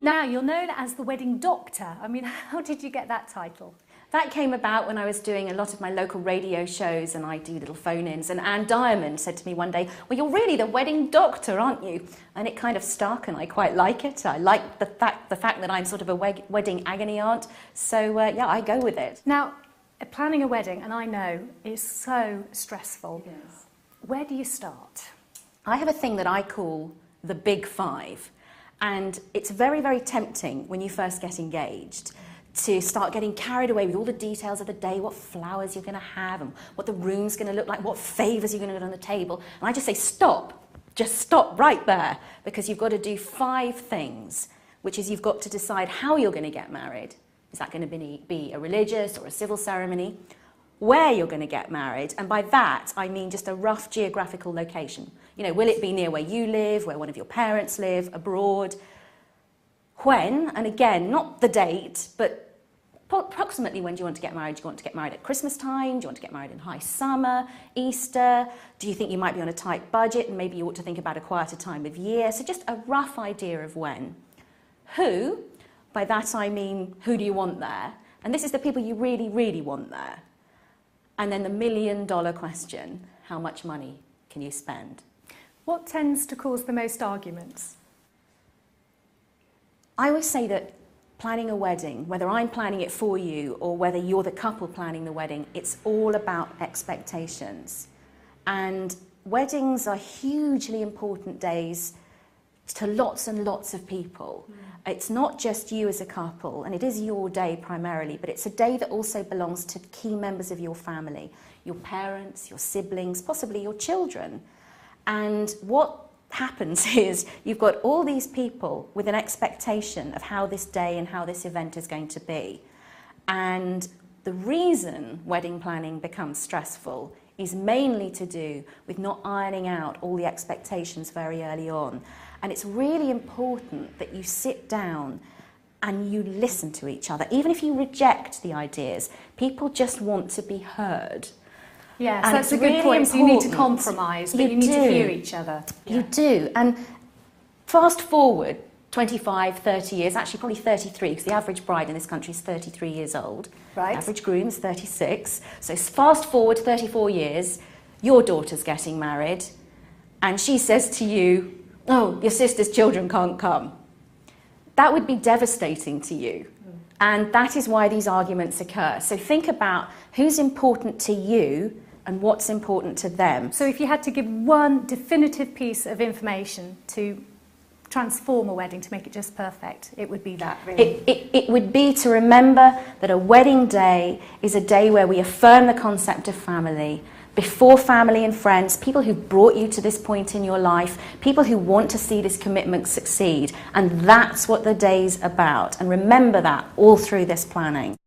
Now, you're known as the wedding doctor. I mean, how did you get that title? That came about when I was doing a lot of my local radio shows and I do little phone-ins, and Anne Diamond said to me one day, well, you're really the wedding doctor, aren't you? And it kind of stuck, and I quite like it. I like the fact that I'm sort of a wedding agony aunt, so yeah, I go with it. Now, planning a wedding, and I know, is so stressful. Yes. Where do you start? I have a thing that I call the big five, and it's very, very tempting when you first get engaged to start getting carried away with all the details of the day, what flowers you're going to have and what the room's going to look like, what favours you're going to get on the table. And I just say, stop, just stop right there, because you've got to do 5 things, which is you've got to decide how you're going to get married. Is that going to be a religious or a civil ceremony? Where you're going to get married, and by that I mean just a rough geographical location. You know, will it be near where you live, where one of your parents live, abroad? When, and again, not the date, but approximately when do you want to get married? Do you want to get married at Christmas time? Do you want to get married in high summer, Easter? Do you think you might be on a tight budget and maybe you ought to think about a quieter time of year? So just a rough idea of when. Who? By that I mean, who do you want there? And this is the people you really, really want there. And then the million-dollar question, how much money can you spend? What tends to cause the most arguments? I always say that planning a wedding, whether I'm planning it for you or whether you're the couple planning the wedding, it's all about expectations. And weddings are hugely important days to lots and lots of people. It's not just you as a couple, and it is your day primarily, but it's a day that also belongs to key members of your family, your parents, your siblings, possibly your children. And what happens is you've got all these people with an expectation of how this day and how this event is going to be. And the reason wedding planning becomes stressful is mainly to do with not ironing out all the expectations very early on. And it's really important that you sit down and you listen to each other. Even if you reject the ideas, people just want to be heard. Yes, and that's a good point. So you need to compromise, but you need to hear each other. You do. And fast forward 25, 30 years, actually probably 33, because the average bride in this country is 33 years old. Right. The average groom is 36. So fast forward 34 years, your daughter's getting married, and she says to you, oh, your sister's children can't come. That would be devastating to you. And that is why these arguments occur. So think about who's important to you and what's important to them. So if you had to give one definitive piece of information to transform a wedding, to make it just perfect, it would be that, really. It would be to remember that a wedding day is a day where we affirm the concept of family, before family and friends, people who've brought you to this point in your life, people who want to see this commitment succeed. And that's what the day's about. And remember that all through this planning.